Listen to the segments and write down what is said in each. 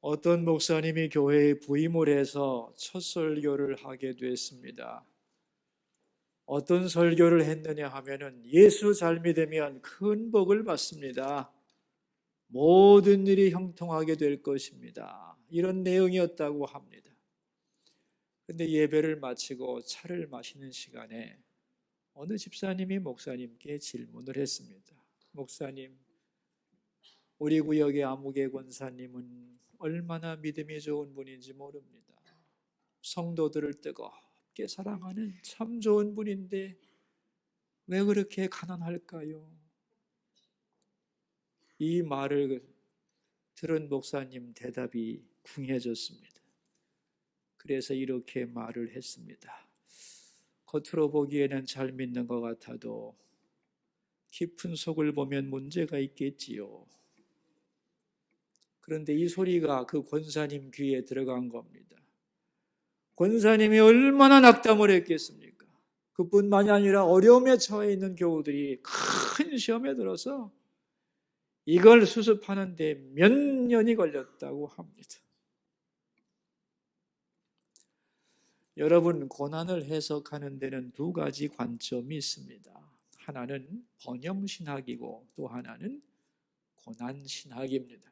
어떤 목사님이 교회에 부임을 해서 첫 설교를 하게 됐습니다. 어떤 설교를 했느냐 하면은 예수 잘 믿으면 큰 복을 받습니다. 모든 일이 형통하게 될 것입니다. 이런 내용이었다고 합니다. 근데 예배를 마치고 차를 마시는 시간에 어느 집사님이 목사님께 질문을 했습니다. 목사님, 우리 구역의 아무개 권사님은 얼마나 믿음이 좋은 분인지 모릅니다. 성도들을 뜨겁게 사랑하는 참 좋은 분인데 왜 그렇게 가난할까요? 이 말을 들은 목사님 대답이 궁해졌습니다. 그래서 이렇게 말을 했습니다. 겉으로 보기에는 잘 믿는 것 같아도 깊은 속을 보면 문제가 있겠지요. 그런데 이 소리가 그 권사님 귀에 들어간 겁니다. 권사님이 얼마나 낙담을 했겠습니까? 그뿐만이 아니라 어려움에 처해 있는 교우들이 큰 시험에 들어서 이걸 수습하는데 몇 년이 걸렸다고 합니다. 여러분, 고난을 해석하는 데는 두 가지 관점이 있습니다. 하나는 번영신학이고 또 하나는 고난신학입니다.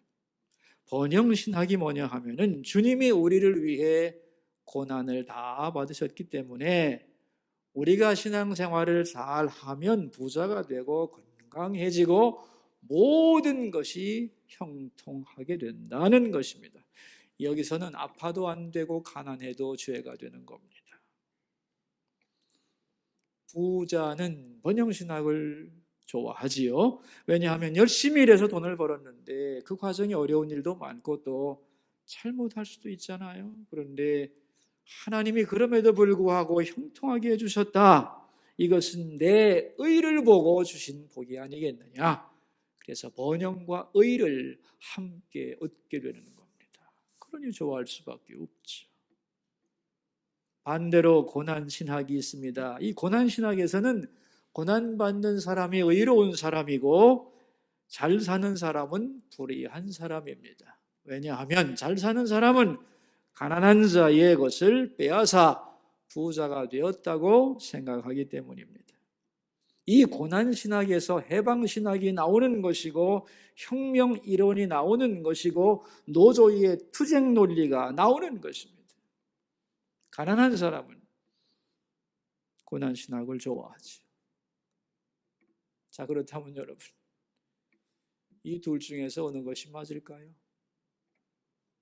번영신학이 뭐냐 하면은 주님이 우리를 위해 고난을 다 받으셨기 때문에 우리가 신앙생활을 잘 하면 부자가 되고 건강해지고 모든 것이 형통하게 된다는 것입니다. 여기서는 아파도 안 되고 가난해도 죄가 되는 겁니다. 부자는 번영신학을 좋아하지요. 왜냐하면 열심히 일해서 돈을 벌었는데 그 과정이 어려운 일도 많고 또 잘못할 수도 있잖아요. 그런데 하나님이 그럼에도 불구하고 형통하게 해주셨다. 이것은 내 의를 보고 주신 복이 아니겠느냐. 그래서 번영과 의를 함께 얻게 되는 겁니다. 그러니 좋아할 수밖에 없죠. 반대로 고난신학이 있습니다. 이 고난신학에서는 고난받는 사람이 의로운 사람이고 잘 사는 사람은 불의한 사람입니다. 왜냐하면 잘 사는 사람은 가난한 자의 것을 빼앗아 부자가 되었다고 생각하기 때문입니다. 이 고난신학에서 해방신학이 나오는 것이고 혁명이론이 나오는 것이고 노조의 투쟁 논리가 나오는 것입니다. 가난한 사람은 고난신학을 좋아하지. 자, 그렇다면 여러분, 이 둘 중에서 어느 것이 맞을까요?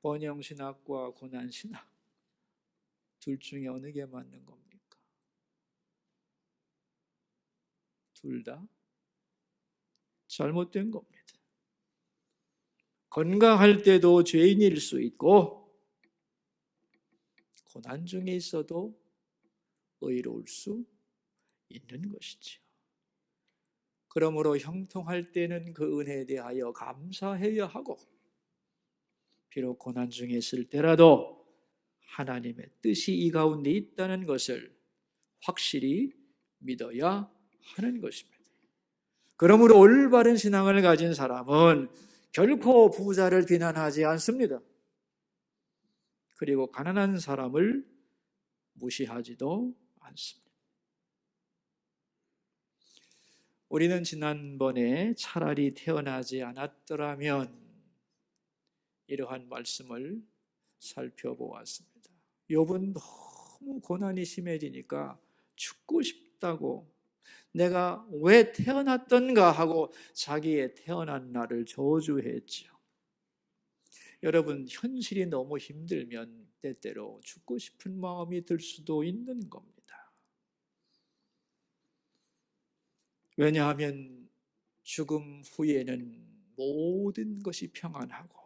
번영신학과 고난신학, 둘 중에 어느 게 맞는 겁니까? 둘 다 잘못된 겁니다. 건강할 때도 죄인일 수 있고 고난 중에 있어도 의로울 수 있는 것이지요. 그러므로 형통할 때는 그 은혜에 대하여 감사해야 하고 비록 고난 중에 있을 때라도 하나님의 뜻이 이 가운데 있다는 것을 확실히 믿어야 하는 것입니다. 그러므로 올바른 신앙을 가진 사람은 결코 부자를 비난하지 않습니다. 그리고 가난한 사람을 무시하지도 않습니다. 우리는 지난번에 차라리 태어나지 않았더라면 이러한 말씀을 살펴보았습니다. 욥은 너무 고난이 심해지니까 죽고 싶다고 내가 왜 태어났던가 하고 자기의 태어난 날을 저주했죠. 여러분, 현실이 너무 힘들면 때때로 죽고 싶은 마음이 들 수도 있는 겁니다. 왜냐하면 죽음 후에는 모든 것이 평안하고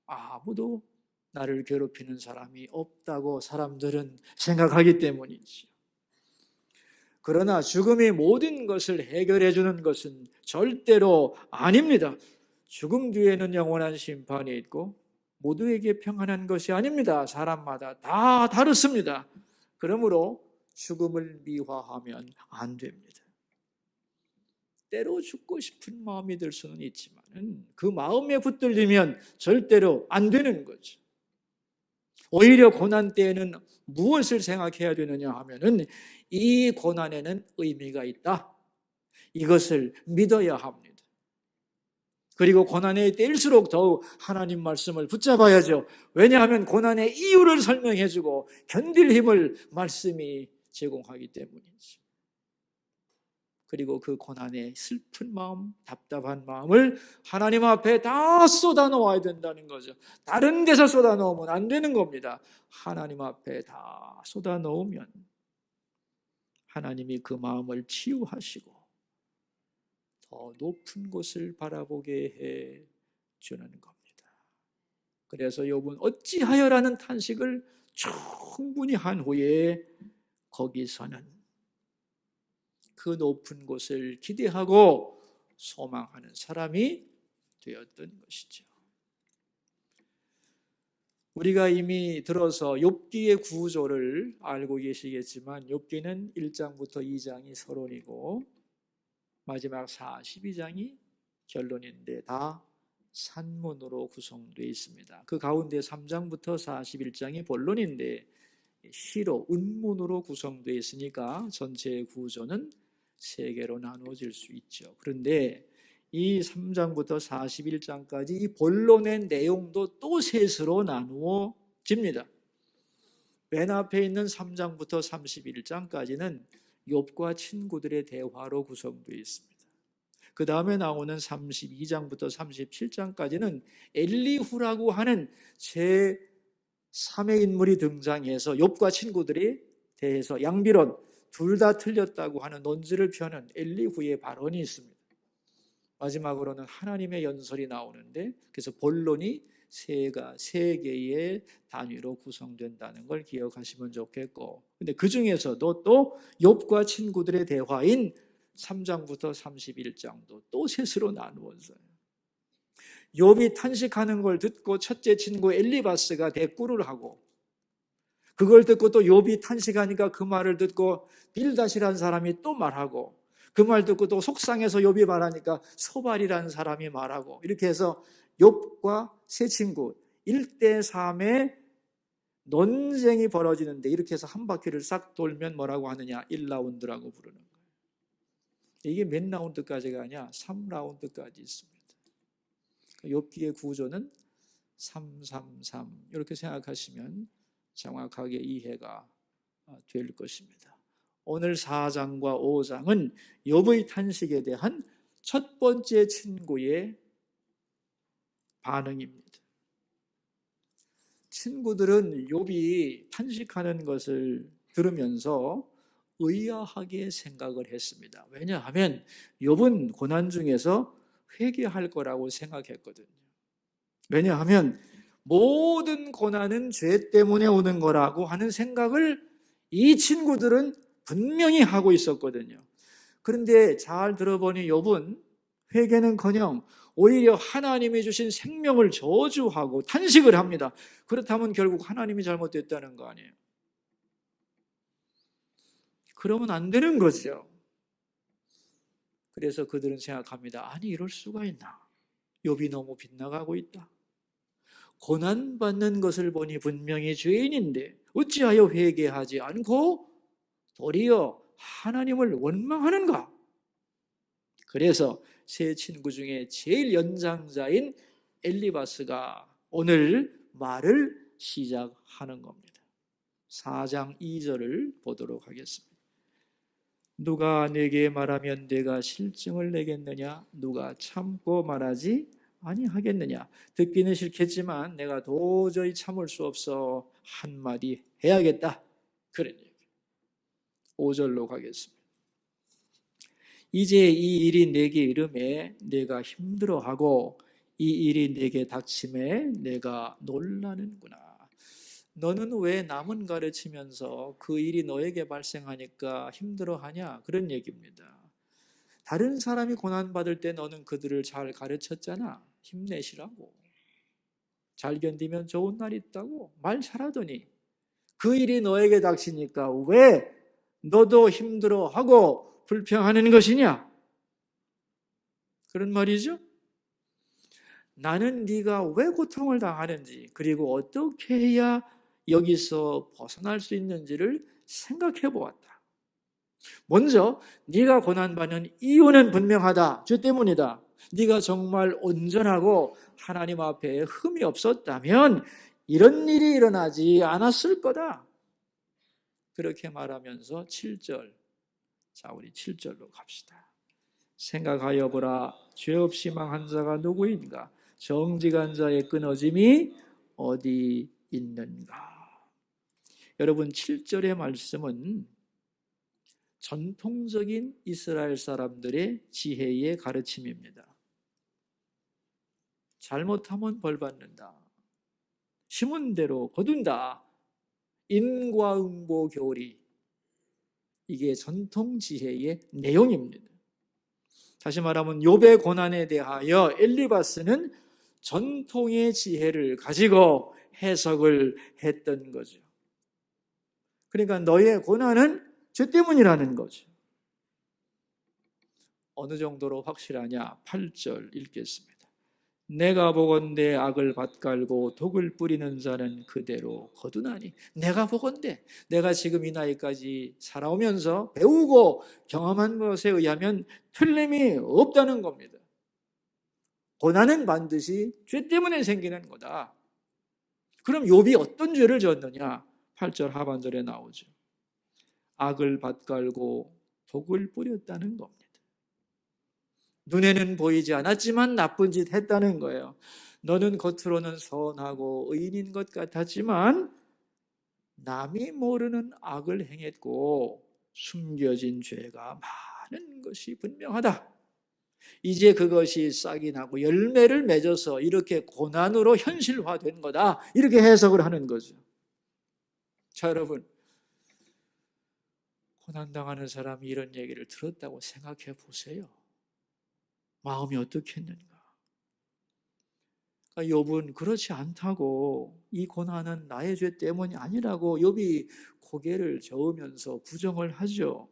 아무도 나를 괴롭히는 사람이 없다고 사람들은 생각하기 때문이지요. 그러나 죽음이 모든 것을 해결해 주는 것은 절대로 아닙니다. 죽음 뒤에는 영원한 심판이 있고 모두에게 평안한 것이 아닙니다. 사람마다 다 다릅니다. 그러므로 죽음을 미화하면 안 됩니다. 때로 죽고 싶은 마음이 들 수는 있지만 그 마음에 붙들리면 절대로 안 되는 거죠. 오히려 고난 때에는 무엇을 생각해야 되느냐 하면은 이 고난에는 의미가 있다. 이것을 믿어야 합니다. 그리고 고난의 때일수록 더욱 하나님 말씀을 붙잡아야죠. 왜냐하면 고난의 이유를 설명해주고 견딜 힘을 말씀이 제공하기 때문이죠. 그리고 그 고난의 슬픈 마음, 답답한 마음을 하나님 앞에 다 쏟아놓아야 된다는 거죠. 다른 데서 쏟아놓으면 안 되는 겁니다. 하나님 앞에 다 쏟아놓으면 하나님이 그 마음을 치유하시고 더 높은 곳을 바라보게 해 주는 겁니다. 그래서 욥은 어찌하여라는 탄식을 충분히 한 후에 거기서는 그 높은 곳을 기대하고 소망하는 사람이 되었던 것이죠. 우리가 이미 들어서 욥기의 구조를 알고 계시겠지만 욥기는 1장부터 2장이 서론이고 마지막 42장이 결론인데 다 산문으로 구성되어 있습니다. 그 가운데 3장부터 41장이 본론인데 시로 운문으로 구성되어 있으니까 전체의 구조는 세 개로 나누어질 수 있죠. 그런데 이 3장부터 41장까지 이 본론의 내용도 또 셋으로 나누어집니다. 맨 앞에 있는 3장부터 31장까지는 욥과 친구들의 대화로 구성되어 있습니다. 그 다음에 나오는 32장부터 37장까지는 엘리후라고 하는 제 3의 인물이 등장해서 욥과 친구들이 대해서 양비론 둘 다 틀렸다고 하는 논지를 펴는 엘리후의 발언이 있습니다. 마지막으로는 하나님의 연설이 나오는데 그래서 본론이 세 개의 단위로 구성된다는 걸 기억하시면 좋겠고, 근데 그 중에서도 또 욥과 친구들의 대화인 3장부터 31장도 또 셋으로 나누었어요. 욥이 탄식하는 걸 듣고 첫째 친구 엘리바스가 대꾸를 하고, 그걸 듣고 또 욥이 탄식하니까 그 말을 듣고 빌닷이라는 사람이 또 말하고, 그 말 듣고 또 속상해서 욥이 말하니까 소발이라는 사람이 말하고, 이렇게 해서 욥과 세 친구 1대3의 논쟁이 벌어지는데, 이렇게 해서 한 바퀴를 싹 돌면 뭐라고 하느냐, 1라운드라고 부르는 거예요. 이게 몇 라운드까지가 아니야? 3라운드까지 있습니다. 욥기의 구조는 333 이렇게 생각하시면 정확하게 이해가 될 것입니다. 오늘 4장과 5장은 욥의 탄식에 대한 첫 번째 친구의 반응입니다. 친구들은 욥이 탄식하는 것을 들으면서 의아하게 생각을 했습니다. 왜냐하면 욥은 고난 중에서 회개할 거라고 생각했거든요. 왜냐하면 모든 고난은 죄 때문에 오는 거라고 하는 생각을 이 친구들은 분명히 하고 있었거든요. 그런데 잘 들어보니 욥은 회개는커녕 오히려 하나님이 주신 생명을 저주하고 탄식을 합니다. 그렇다면 결국 하나님이 잘못됐다는 거 아니에요? 그러면 안 되는 거죠. 그래서 그들은 생각합니다. 아니, 이럴 수가 있나? 욥이 너무 빗나가고 있다. 고난받는 것을 보니 분명히 죄인인데 어찌하여 회개하지 않고 도리어 하나님을 원망하는가? 그래서 세 친구 중에 제일 연장자인 엘리바스가 오늘 말을 시작하는 겁니다. 4장 2절을 보도록 하겠습니다. 누가 내게 말하면 내가 실증을 내겠느냐? 누가 참고 말하지 아니하겠느냐? 듣기는 싫겠지만 내가 도저히 참을 수 없어 한마디 해야겠다. 그런 얘기. 5절로 가겠습니다. 이제 이 일이 내게 이름에 내가 힘들어하고 이 일이 내게 닥침에 내가 놀라는구나. 너는 왜 남은 가르치면서 그 일이 너에게 발생하니까 힘들어하냐? 그런 얘기입니다. 다른 사람이 고난받을 때 너는 그들을 잘 가르쳤잖아. 힘내시라고. 잘 견디면 좋은 날이 있다고 말 잘하더니 그 일이 너에게 닥치니까 왜 너도 힘들어하고 불평하는 것이냐? 그런 말이죠. 나는 네가 왜 고통을 당하는지, 그리고 어떻게 해야 여기서 벗어날 수 있는지를 생각해 보았다. 먼저 네가 고난받는 이유는 분명하다. 죄 때문이다. 네가 정말 온전하고 하나님 앞에 흠이 없었다면 이런 일이 일어나지 않았을 거다. 그렇게 말하면서 7절, 자 우리 7절로 갑시다. 생각하여 보라, 죄 없이 망한 자가 누구인가? 정직한 자의 끊어짐이 어디 있는가? 여러분, 7절의 말씀은 전통적인 이스라엘 사람들의 지혜의 가르침입니다. 잘못하면 벌받는다. 심은 대로 거둔다. 인과응보 교리. 이게 전통 지혜의 내용입니다. 다시 말하면 욥의 고난에 대하여 엘리바스는 전통의 지혜를 가지고 해석을 했던 거죠. 그러니까 너의 고난은 죄 때문이라는 거죠. 어느 정도로 확실하냐? 8절 읽겠습니다. 내가 보건대 악을 밭갈고 독을 뿌리는 자는 그대로 거두나니. 내가 보건대, 내가 지금 이 나이까지 살아오면서 배우고 경험한 것에 의하면 틀림이 없다는 겁니다. 고난은 반드시 죄 때문에 생기는 거다. 그럼 욥이 어떤 죄를 지었느냐? 8절 하반절에 나오죠. 악을 밭갈고 독을 뿌렸다는 겁니다. 눈에는 보이지 않았지만 나쁜 짓 했다는 거예요. 너는 겉으로는 선하고 의인인 것 같았지만 남이 모르는 악을 행했고 숨겨진 죄가 많은 것이 분명하다. 이제 그것이 싹이 나고 열매를 맺어서 이렇게 고난으로 현실화된 거다. 이렇게 해석을 하는 거죠. 자, 여러분, 고난당하는 사람이 이런 얘기를 들었다고 생각해 보세요. 마음이 어떻겠는가? 그러니까 욥은 그렇지 않다고, 이 고난은 나의 죄 때문이 아니라고 욥이 고개를 저으면서 부정을 하죠.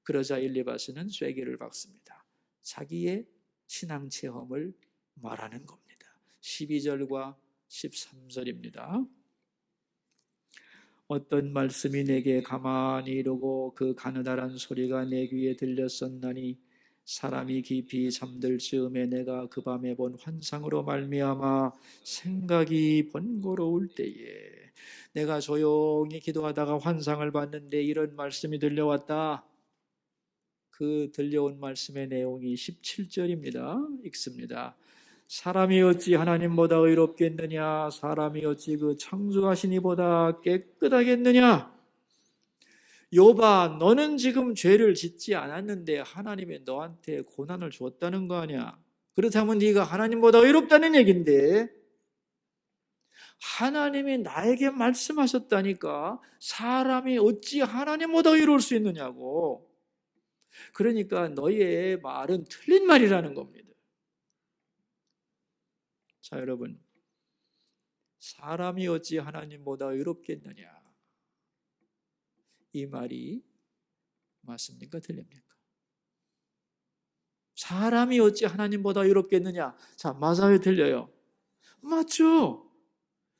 그러자 엘리바스는 쐐기를 박습니다. 자기의 신앙 체험을 말하는 겁니다. 12절과 13절입니다. 어떤 말씀이 내게 가만히 이르고 그 가느다란 소리가 내 귀에 들렸었나니 사람이 깊이 잠들 즈음에 내가 그 밤에 본 환상으로 말미암아 생각이 번거로울 때에 내가 조용히 기도하다가 환상을 봤는데 이런 말씀이 들려왔다. 그 들려온 말씀의 내용이 17절입니다. 읽습니다. 사람이 어찌 하나님보다 의롭겠느냐? 사람이 어찌 그 창조하신 이보다 깨끗하겠느냐? 욥아, 너는 지금 죄를 짓지 않았는데 하나님이 너한테 고난을 줬다는 거 아니야? 그렇다면 네가 하나님보다 의롭다는 얘긴데, 하나님이 나에게 말씀하셨다니까 사람이 어찌 하나님보다 의로울 수 있느냐고. 그러니까 너의 말은 틀린 말이라는 겁니다. 자, 여러분, 사람이 어찌 하나님보다 의롭겠느냐? 이 말이 맞습니까? 틀립니까? 사람이 어찌 하나님보다 의롭겠느냐? 자, 맞아요, 틀려요? 맞죠?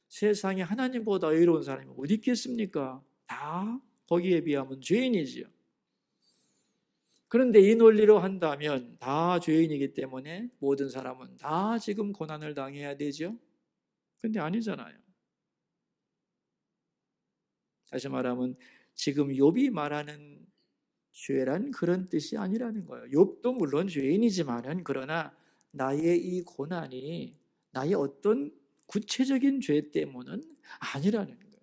세상에 하나님보다 의로운 사람이 어디 있겠습니까? 다 거기에 비하면 죄인이지요. 그런데 이 논리로 한다면 다 죄인이기 때문에 모든 사람은 다 지금 고난을 당해야 되죠? 근데 아니잖아요. 다시 말하면 지금 욥이 말하는 죄란 그런 뜻이 아니라는 거예요. 욥도 물론 죄인이지만은 그러나 나의 이 고난이 나의 어떤 구체적인 죄 때문은 아니라는 거예요.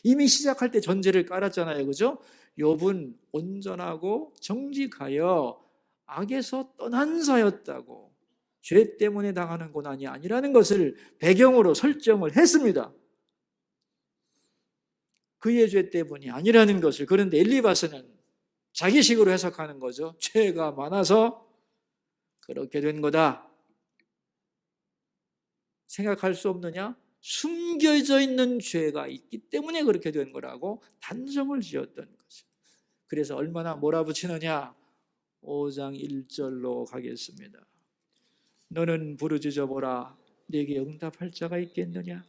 이미 시작할 때 전제를 깔았잖아요. 그죠? 욥은 온전하고 정직하여 악에서 떠난 자였다고, 죄 때문에 당하는 고난이 아니라는 것을 배경으로 설정을 했습니다. 그의 죄 때문이 아니라는 것을. 그런데 엘리바스는 자기식으로 해석하는 거죠. 죄가 많아서 그렇게 된 거다. 생각할 수 없느냐? 숨겨져 있는 죄가 있기 때문에 그렇게 된 거라고 단정을 지었던 거죠. 그래서 얼마나 몰아붙이느냐? 5장 1절로 가겠습니다. 너는 부르짖어 보라. 네게 응답할 자가 있겠느냐?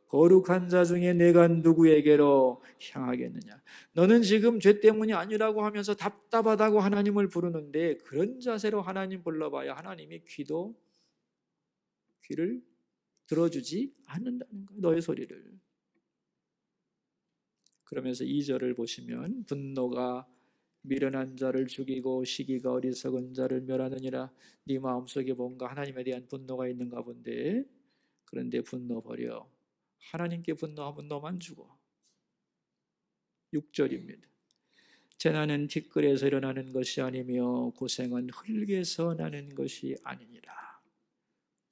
거룩한 자 중에 내가 누구에게로 향하겠느냐? 너는 지금 죄 때문이 아니라고 하면서 답답하다고 하나님을 부르는데 그런 자세로 하나님 불러봐야 하나님이 귀를 들어주지 않는다는 거예요. 너의 소리를. 그러면서 2절을 보시면 분노가 미련한 자를 죽이고 시기가 어리석은 자를 멸하느니라. 네 마음속에 뭔가 하나님에 대한 분노가 있는가 본데 그런데 분노 버려. 하나님께 분노하면 너만 죽어. 6절입니다. 재난은 티끌에서 일어나는 것이 아니며 고생은 흙에서 나는 것이 아니니라.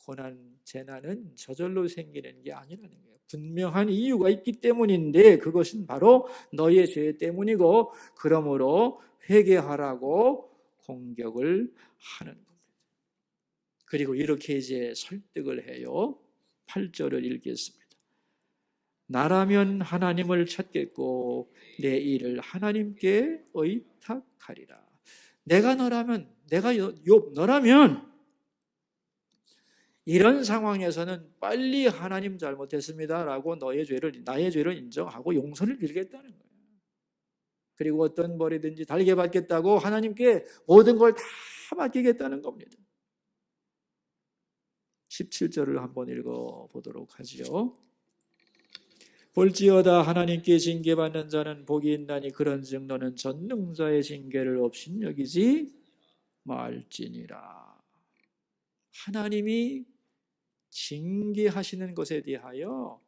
고난, 재난은 저절로 생기는 게 아니라는 거예요. 분명한 이유가 있기 때문인데 그것은 바로 너의 죄 때문이고 그러므로 회개하라고 공격을 하는 겁니다. 그리고 이렇게 이제 설득을 해요. 8절을 읽겠습니다. 나라면 하나님을 찾겠고 내 일을 하나님께 의탁하리라. 내가 너라면, 내가 욥 너라면 이런 상황에서는 빨리 하나님 잘못했습니다라고 나의 죄를 인정하고 용서를 빌겠다는 거예요. 그리고 어떤 벌이든지 달게 받겠다고 하나님께 모든 걸 다 맡기겠다는 겁니다. 17절을 한번 읽어보도록 하지요. 볼지어다 하나님께 징계받는 자는 복이 있나니 그런즉 너는 전능자의 징계를 없인 여기지 말지니라. 하나님이 징계하시는 것에 대하여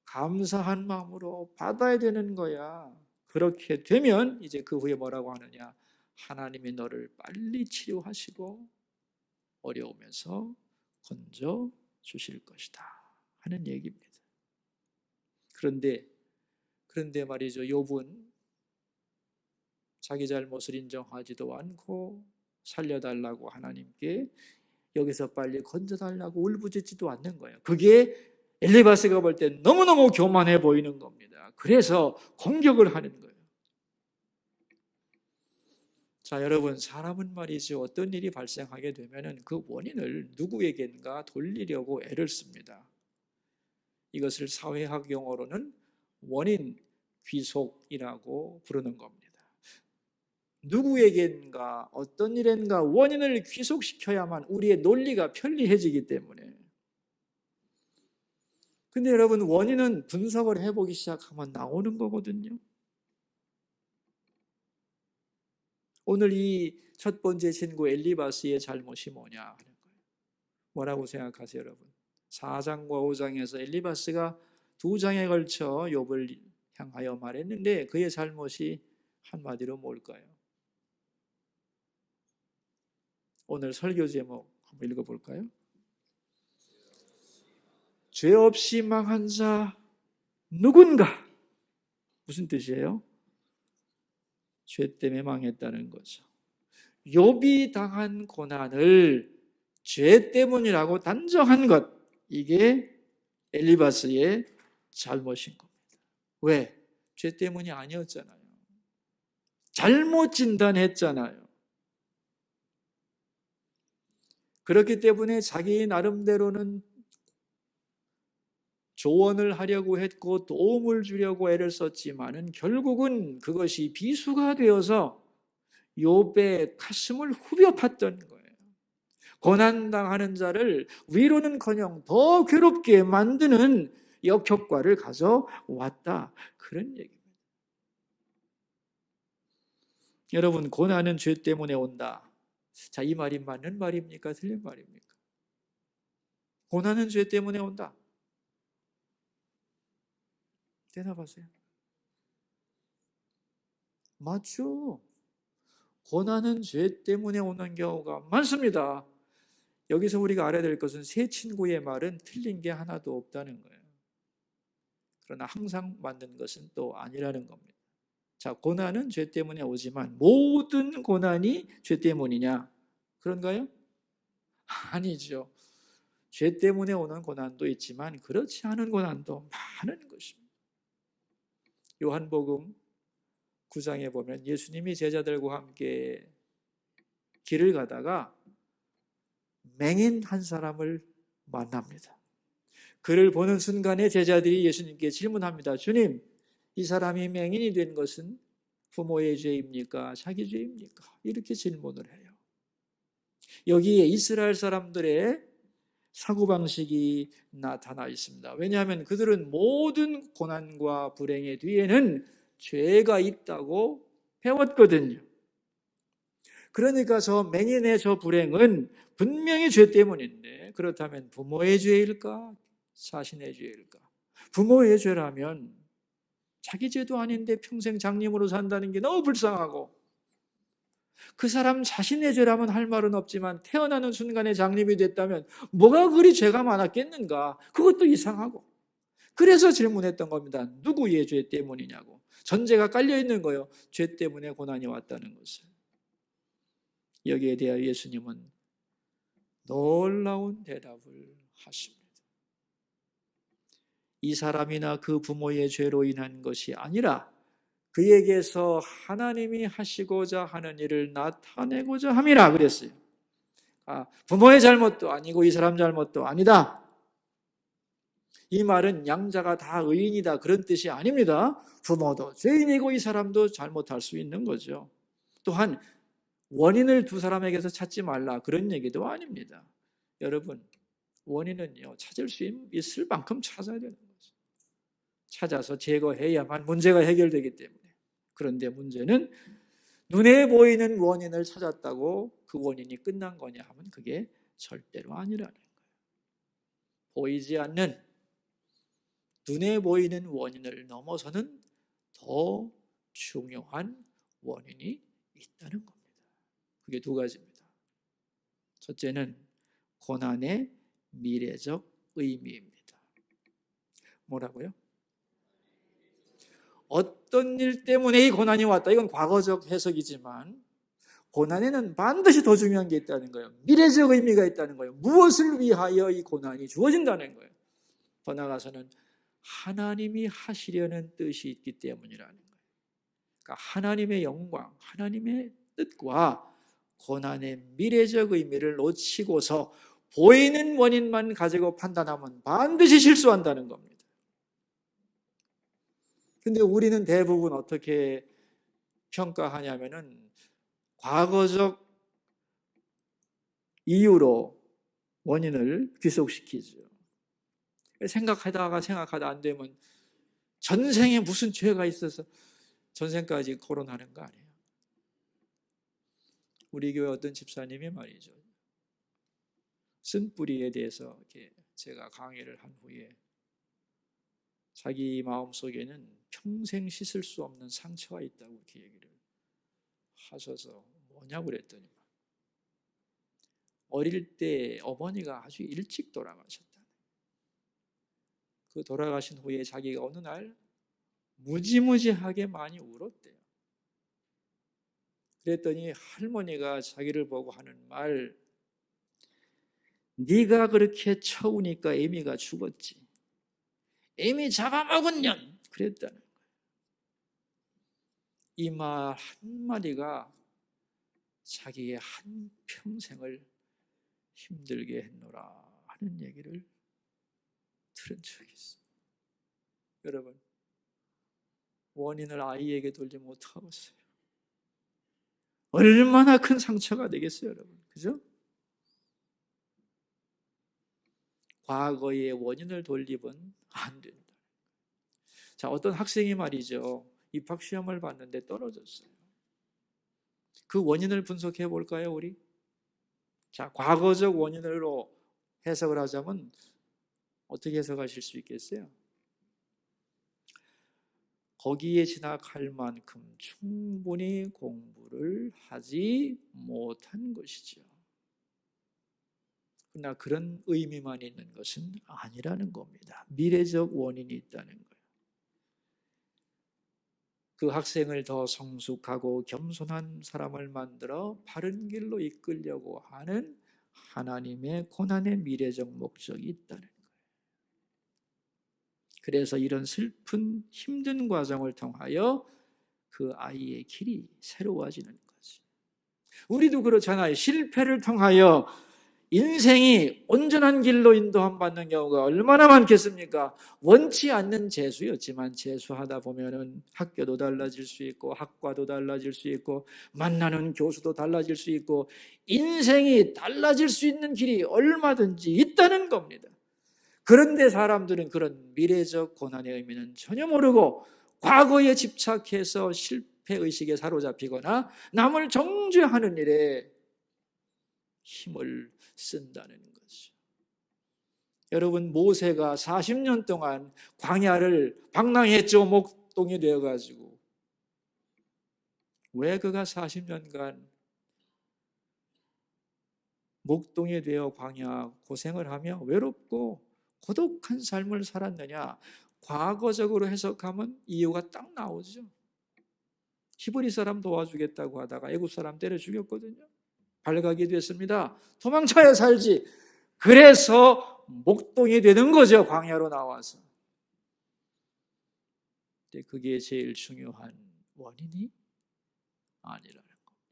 감사한 마음으로 받아야 되는 거야. 그렇게 되면 이제 그 후에 뭐라고 하느냐? 하나님이 너를 빨리 치료하시고 어려우면서 건져 주실 것이다 하는 얘기입니다. 그런데 말이죠. 욥은 자기 잘못을 인정하지도 않고 살려달라고 하나님께 여기서 빨리 건져달라고 울부짖지도 않는 거예요. 그게 엘리바스가 볼 때 너무너무 교만해 보이는 겁니다. 그래서 공격을 하는 거예요. 자, 여러분, 사람은 말이죠. 어떤 일이 발생하게 되면 그 원인을 누구에겐가 돌리려고 애를 씁니다. 이것을 사회학 용어로는 원인 귀속이라고 부르는 겁니다. 누구에겐가 어떤 일엔가 원인을 귀속시켜야만 우리의 논리가 편리해지기 때문에. 근데 여러분, 원인은 분석을 해보기 시작하면 나오는 거거든요. 오늘 이 첫 번째 친구 엘리바스의 잘못이 뭐냐 하는 거예요. 뭐라고 생각하세요, 여러분? 4장과 5장에서 엘리바스가 2장에 걸쳐 욥을 향하여 말했는데 그의 잘못이 한마디로 뭘까요? 오늘 설교 제목 한번 읽어볼까요? 죄 없이 망한 자 누군가? 무슨 뜻이에요? 죄 때문에 망했다는 거죠. 욥이 당한 고난을 죄 때문이라고 단정한 것, 이게 엘리바스의 잘못인 겁니다. 왜? 죄 때문이 아니었잖아요. 잘못 진단했잖아요. 그렇기 때문에 자기 나름대로는 조언을 하려고 했고 도움을 주려고 애를 썼지만은 결국은 그것이 비수가 되어서 욥의 가슴을 후벼 팠던 거예요. 고난당하는 자를 위로는커녕 더 괴롭게 만드는 역효과를 가져왔다. 그런 얘기입니다. 여러분, 고난은 죄 때문에 온다. 자, 이 말이 맞는 말입니까? 틀린 말입니까? 고난은 죄 때문에 온다. 대답하세요. 맞죠? 고난은 죄 때문에 오는 경우가 많습니다. 여기서 우리가 알아야 될 것은 새 친구의 말은 틀린 게 하나도 없다는 거예요. 그러나 항상 맞는 것은 또 아니라는 겁니다. 자, 고난은 죄 때문에 오지만 모든 고난이 죄 때문이냐? 그런가요? 아니죠. 죄 때문에 오는 고난도 있지만 그렇지 않은 고난도 많은 것입니다. 요한복음 9장에 보면 예수님이 제자들과 함께 길을 가다가 맹인 한 사람을 만납니다. 그를 보는 순간에 제자들이 예수님께 질문합니다. 주님, 이 사람이 맹인이 된 것은 부모의 죄입니까? 자기 죄입니까? 이렇게 질문을 해요. 여기에 이스라엘 사람들의 사고방식이 나타나 있습니다. 왜냐하면 그들은 모든 고난과 불행의 뒤에는 죄가 있다고 배웠거든요. 그러니까 저 맹인의 저 불행은 분명히 죄 때문인데, 그렇다면 부모의 죄일까? 자신의 죄일까? 부모의 죄라면 자기 죄도 아닌데 평생 장님으로 산다는 게 너무 불쌍하고, 그 사람 자신의 죄라면 할 말은 없지만 태어나는 순간에 장님이 됐다면 뭐가 그리 죄가 많았겠는가? 그것도 이상하고. 그래서 질문했던 겁니다. 누구의 죄 때문이냐고. 전제가 깔려 있는 거예요. 죄 때문에 고난이 왔다는 것을. 여기에 대하여 예수님은 놀라운 대답을 하십니다. 이 사람이나 그 부모의 죄로 인한 것이 아니라 그에게서 하나님이 하시고자 하는 일을 나타내고자 함이라 그랬어요. 부모의 잘못도 아니고 이 사람 잘못도 아니다. 이 말은 양자가 다 의인이다 그런 뜻이 아닙니다. 부모도 죄인이고 이 사람도 잘못할 수 있는 거죠. 또한 원인을 두 사람에게서 찾지 말라 그런 얘기도 아닙니다. 여러분, 원인은요, 찾을 수 있을 만큼 찾아야 되는 거죠. 찾아서 제거해야만 문제가 해결되기 때문에. 그런데 문제는 눈에 보이는 원인을 찾았다고 그 원인이 끝난 거냐 하면 그게 절대로 아니라는 거예요. 보이지 않는 눈에 보이는 원인을 넘어서는 더 중요한 원인이 있다는 겁니다. 그게 두 가지입니다. 첫째는 고난의 미래적 의미입니다. 뭐라고요? 어떤 일 때문에 이 고난이 왔다. 이건 과거적 해석이지만 고난에는 반드시 더 중요한 게 있다는 거예요. 미래적 의미가 있다는 거예요. 무엇을 위하여 이 고난이 주어진다는 거예요. 더 나아가서는 하나님이 하시려는 뜻이 있기 때문이라는 거예요. 그러니까 하나님의 영광, 하나님의 뜻과 고난의 미래적 의미를 놓치고서 보이는 원인만 가지고 판단하면 반드시 실수한다는 겁니다. 근데 우리는 대부분 어떻게 평가하냐면은 과거적 이유로 원인을 귀속시키죠. 생각하다 안 되면 전생에 무슨 죄가 있어서 전생까지 거론하는 거 아니에요. 우리 교회 어떤 집사님이 말이죠. 쓴뿌리에 대해서 이렇게 제가 강의를 한 후에 자기 마음속에는 평생 씻을 수 없는 상처가 있다고 이렇게 얘기를 하셔서 뭐냐고 그랬더니 어릴 때 어머니가 아주 일찍 돌아가셨다. 그 돌아가신 후에 자기가 어느 날 무지무지하게 많이 울었대요. 그랬더니 할머니가 자기를 보고 하는 말, 네가 그렇게 쳐우니까 애미가 죽었지. 애미 잡아먹은 년. 그랬다는 거예요. 이 말 한마디가 자기의 한평생을 힘들게 했노라 하는 얘기를 들은 적이 있어요. 여러분, 원인을 아이에게 돌리면 어떡하겠어요? 얼마나 큰 상처가 되겠어요, 여러분. 그죠? 과거의 원인을 돌리면 안 된다. 자, 어떤 학생이 말이죠. 입학시험을 봤는데 떨어졌어요. 그 원인을 분석해 볼까요, 우리? 자, 과거적 원인으로 해석을 하자면 어떻게 해석하실 수 있겠어요? 거기에 진학할 만큼 충분히 공부를 하지 못한 것이죠. 그러나 그런 의미만 있는 것은 아니라는 겁니다. 미래적 원인이 있다는 거예요. 그 학생을 더 성숙하고 겸손한 사람을 만들어 바른 길로 이끌려고 하는 하나님의 고난의 미래적 목적이 있다는 거예요. 그래서 이런 슬픈 힘든 과정을 통하여 그 아이의 길이 새로워지는 거지. 우리도 그렇잖아요. 실패를 통하여 인생이 온전한 길로 인도함 받는 경우가 얼마나 많겠습니까? 원치 않는 재수였지만 재수하다 보면은 학교도 달라질 수 있고 학과도 달라질 수 있고 만나는 교수도 달라질 수 있고 인생이 달라질 수 있는 길이 얼마든지 있다는 겁니다. 그런데 사람들은 그런 미래적 고난의 의미는 전혀 모르고 과거에 집착해서 실패의식에 사로잡히거나 남을 정죄하는 일에 힘을 쓴다는 거죠. 여러분, 모세가 40년 동안 광야를 방랑했죠. 목동이 되어가지고. 왜 그가 40년간 목동이 되어 광야 고생을 하며 외롭고 고독한 삶을 살았느냐? 과거적으로 해석하면 이유가 딱 나오죠. 히브리 사람 도와주겠다고 하다가 애굽 사람 때려 죽였거든요. 발각이 됐습니다. 도망쳐야 살지. 그래서 목동이 되는 거죠. 광야로 나와서. 근데 그게 제일 중요한 원인이 아니라는 겁니다.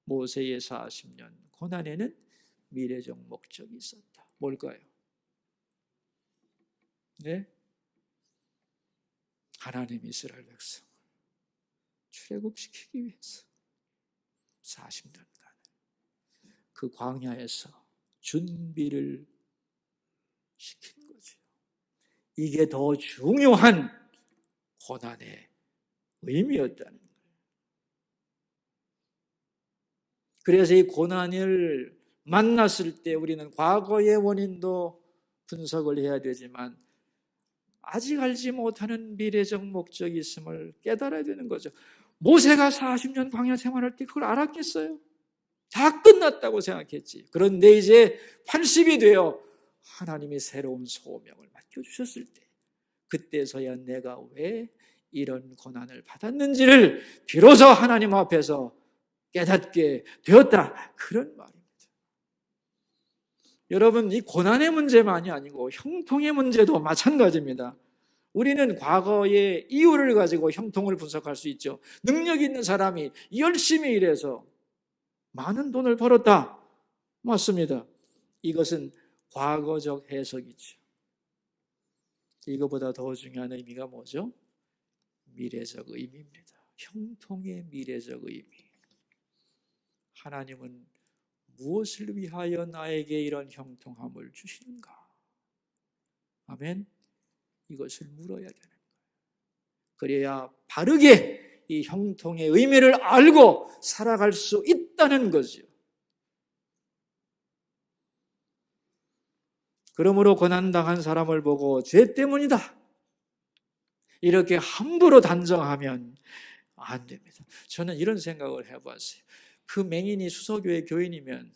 모세의 40년 고난에는 미래적 목적이 있었다. 뭘까요? 네? 하나님 이스라엘 백성을 출애굽시키기 위해서 40년간 그 광야에서 준비를 시킨 거죠. 이게 더 중요한 고난의 의미였다는 거예요. 그래서 이 고난을 만났을 때 우리는 과거의 원인도 분석을 해야 되지만 아직 알지 못하는 미래적 목적이 있음을 깨달아야 되는 거죠. 모세가 40년 광야 생활할 때 그걸 알았겠어요? 다 끝났다고 생각했지. 그런데 이제 80이 되어 하나님이 새로운 소명을 맡겨주셨을 때 그때서야 내가 왜 이런 고난을 받았는지를 비로소 하나님 앞에서 깨닫게 되었다. 그런 말입니다. 여러분, 이 고난의 문제만이 아니고 형통의 문제도 마찬가지입니다. 우리는 과거의 이유를 가지고 형통을 분석할 수 있죠. 능력 있는 사람이 열심히 일해서 많은 돈을 벌었다. 맞습니다. 이것은 과거적 해석이죠. 이거보다 더 중요한 의미가 뭐죠? 미래적 의미입니다. 형통의 미래적 의미. 하나님은 무엇을 위하여 나에게 이런 형통함을 주시는가? 아멘. 이것을 물어야 되는 거예요. 그래야 바르게 이 형통의 의미를 알고 살아갈 수 있다는 거죠. 그러므로 고난당한 사람을 보고 죄 때문이다 이렇게 함부로 단정하면 안 됩니다. 저는 이런 생각을 해봤어요. 그 맹인이 수서교회 교인이면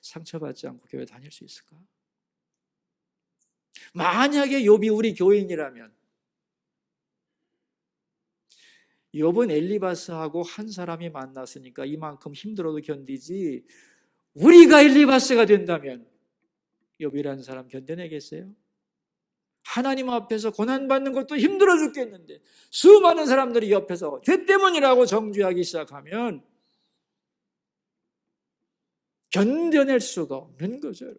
상처받지 않고 교회 다닐 수 있을까? 만약에 욥이 우리 교인이라면 욥은 엘리바스하고 한 사람이 만났으니까 이만큼 힘들어도 견디지, 우리가 엘리바스가 된다면 욥이라는 사람 견뎌내겠어요? 하나님 앞에서 고난받는 것도 힘들어 죽겠는데 수많은 사람들이 옆에서 죄 때문이라고 정죄하기 시작하면 견뎌낼 수가 없는 거죠.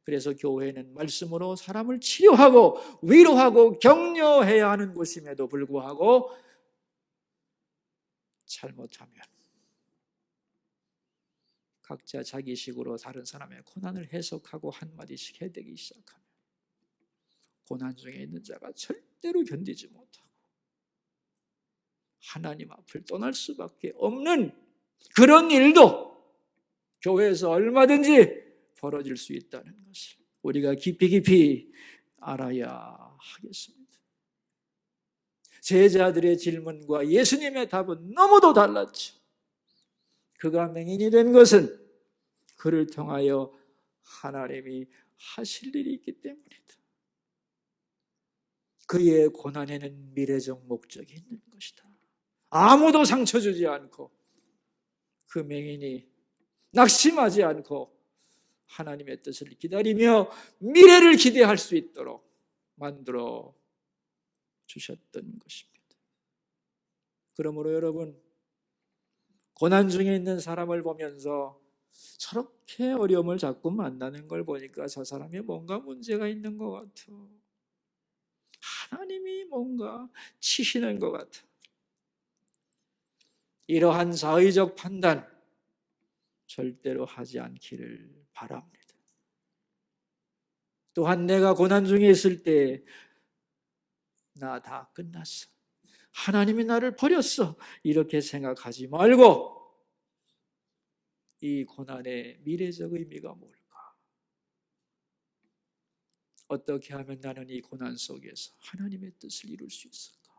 그래서 교회는 말씀으로 사람을 치료하고 위로하고 격려해야 하는 곳임에도 불구하고 잘못하면 각자 자기식으로 다른 사람의 고난을 해석하고 한마디씩 해대기 시작하면 고난 중에 있는 자가 절대로 견디지 못하고 하나님 앞을 떠날 수밖에 없는 그런 일도 교회에서 얼마든지 벌어질 수 있다는 것을 우리가 깊이 알아야 하겠습니다. 제자들의 질문과 예수님의 답은 너무도 달랐죠. 그가 맹인이 된 것은 그를 통하여 하나님이 하실 일이 있기 때문이다. 그의 고난에는 미래적 목적이 있는 것이다. 아무도 상처 주지 않고 그 맹인이 낙심하지 않고 하나님의 뜻을 기다리며 미래를 기대할 수 있도록 만들어 주셨던 것입니다. 그러므로 여러분, 고난 중에 있는 사람을 보면서 저렇게 어려움을 자꾸 만나는 걸 보니까 저 사람이 뭔가 문제가 있는 것 같아. 하나님이 뭔가 치시는 것 같아. 이러한 사회적 판단 절대로 하지 않기를 바랍니다. 또한 내가 고난 중에 있을 때 나 다 끝났어, 하나님이 나를 버렸어, 이렇게 생각하지 말고 이 고난의 미래적 의미가 뭘까? 어떻게 하면 나는 이 고난 속에서 하나님의 뜻을 이룰 수 있을까?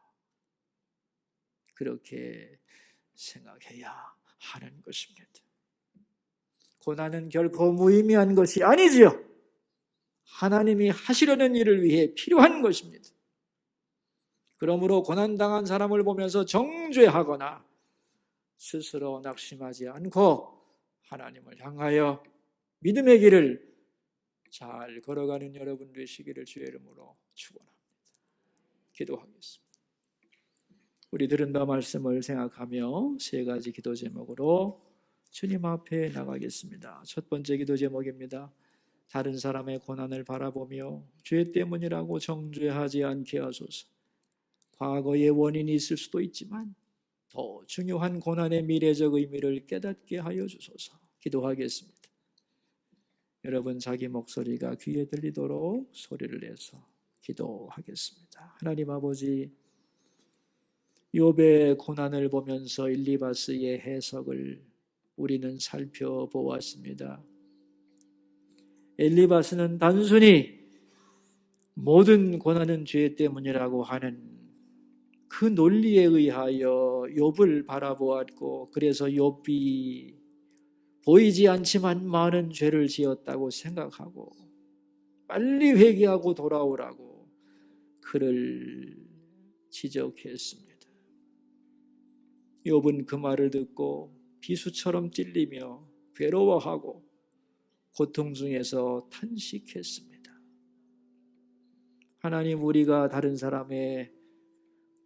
그렇게 생각해야 하는 것입니다. 고난은 결코 무의미한 것이 아니지요. 하나님이 하시려는 일을 위해 필요한 것입니다. 그러므로 고난당한 사람을 보면서 정죄하거나 스스로 낙심하지 않고 하나님을 향하여 믿음의 길을 잘 걸어가는 여러분 되시기를 주의 이름으로 축원합니다. 기도하겠습니다. 우리 들은 바 말씀을 생각하며 세 가지 기도 제목으로 주님 앞에 나가겠습니다. 첫 번째 기도 제목입니다. 다른 사람의 고난을 바라보며 죄 때문이라고 정죄하지 않게 하소서. 과거의 원인이 있을 수도 있지만 더 중요한 고난의 미래적 의미를 깨닫게 하여 주소서. 기도하겠습니다. 여러분 자기 목소리가 귀에 들리도록 소리를 내서 기도하겠습니다. 하나님 아버지, 욥의 고난을 보면서 엘리바스의 해석을 우리는 살펴보았습니다. 엘리바스는 단순히 모든 고난은 죄 때문이라고 하는 그 논리에 의하여 욥을 바라보았고, 그래서 욥이 보이지 않지만 많은 죄를 지었다고 생각하고 빨리 회개하고 돌아오라고 그를 지적했습니다. 욥은 그 말을 듣고 비수처럼 찔리며 괴로워하고 고통 중에서 탄식했습니다. 하나님, 우리가 다른 사람의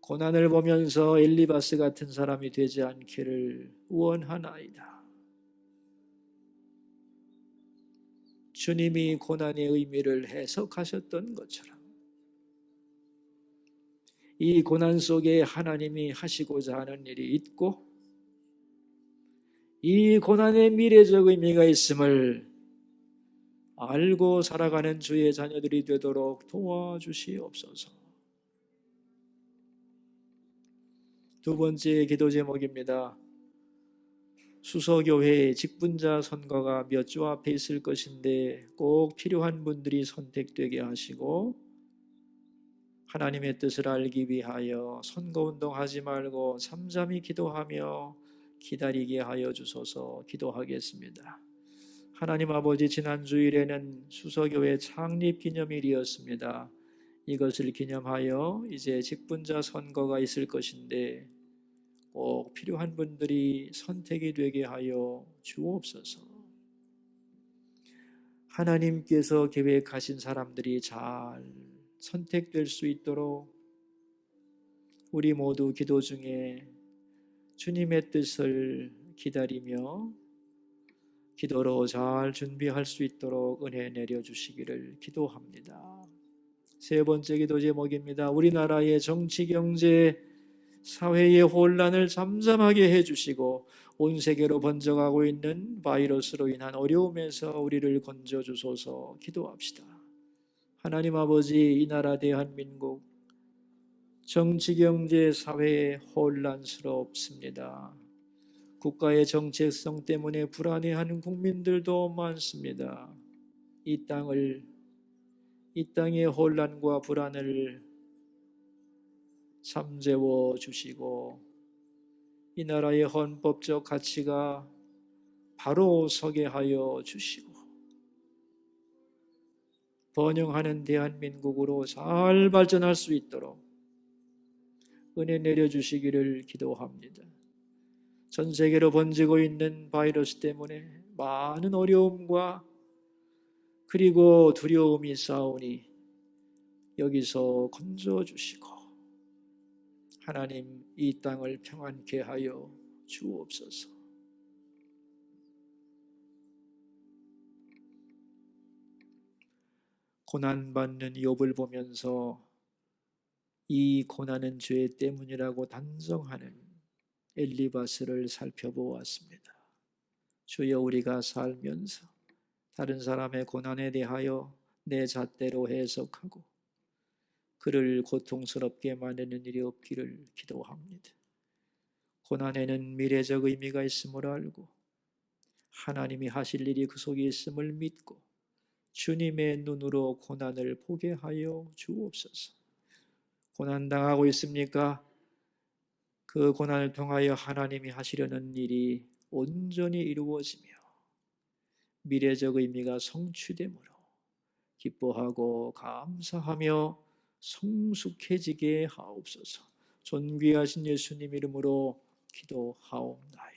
고난을 보면서 엘리바스 같은 사람이 되지 않기를 원하나이다. 주님이 고난의 의미를 해석하셨던 것처럼 이 고난 속에 하나님이 하시고자 하는 일이 있고 이 고난의 미래적 의미가 있음을 알고 살아가는 주의 자녀들이 되도록 도와주시옵소서. 두 번째 기도 제목입니다. 수서교회의 직분자 선거가 몇 주 앞에 있을 것인데 꼭 필요한 분들이 선택되게 하시고 하나님의 뜻을 알기 위하여 선거운동하지 말고 잠잠히 기도하며 기다리게 하여 주소서. 기도하겠습니다. 하나님 아버지, 지난 주일에는 수서교회 창립 기념일이었습니다. 이것을 기념하여 이제 직분자 선거가 있을 것인데 꼭 필요한 분들이 선택이 되게 하여 주옵소서. 하나님께서 계획하신 사람들이 잘 선택될 수 있도록 우리 모두 기도 중에 주님의 뜻을 기다리며 기도로 잘 준비할 수 있도록 은혜 내려주시기를 기도합니다. 세 번째 기도 제목입니다. 우리나라의 정치, 경제, 사회의 혼란을 잠잠하게 해주시고 온 세계로 번져가고 있는 바이러스로 인한 어려움에서 우리를 건져주소서. 기도합시다. 하나님 아버지, 이 나라 대한민국 정치, 경제, 사회에 혼란스럽습니다. 국가의 정체성 때문에 불안해하는 국민들도 많습니다. 이 땅의 혼란과 불안을 잠재워 주시고 이 나라의 헌법적 가치가 바로 서게 하여 주시고 번영하는 대한민국으로 잘 발전할 수 있도록 은혜 내려주시기를 기도합니다. 전 세계로 번지고 있는 바이러스 때문에 많은 어려움과 그리고 두려움이 싸우니 여기서 건져주시고 하나님, 이 땅을 평안케 하여 주옵소서. 고난받는 욥을 보면서 이 고난은 죄 때문이라고 단정하는 엘리바스를 살펴보았습니다. 주여, 우리가 살면서 다른 사람의 고난에 대하여 내 잣대로 해석하고 그를 고통스럽게 만드는 일이 없기를 기도합니다. 고난에는 미래적 의미가 있음을 알고 하나님이 하실 일이 그 속에 있음을 믿고 주님의 눈으로 고난을 보게 하여 주옵소서. 고난당하고 있습니까? 그 고난을 통하여 하나님이 하시려는 일이 온전히 이루어지며 미래적 의미가 성취되므로 기뻐하고 감사하며 성숙해지게 하옵소서. 존귀하신 예수님 이름으로 기도하옵나이다.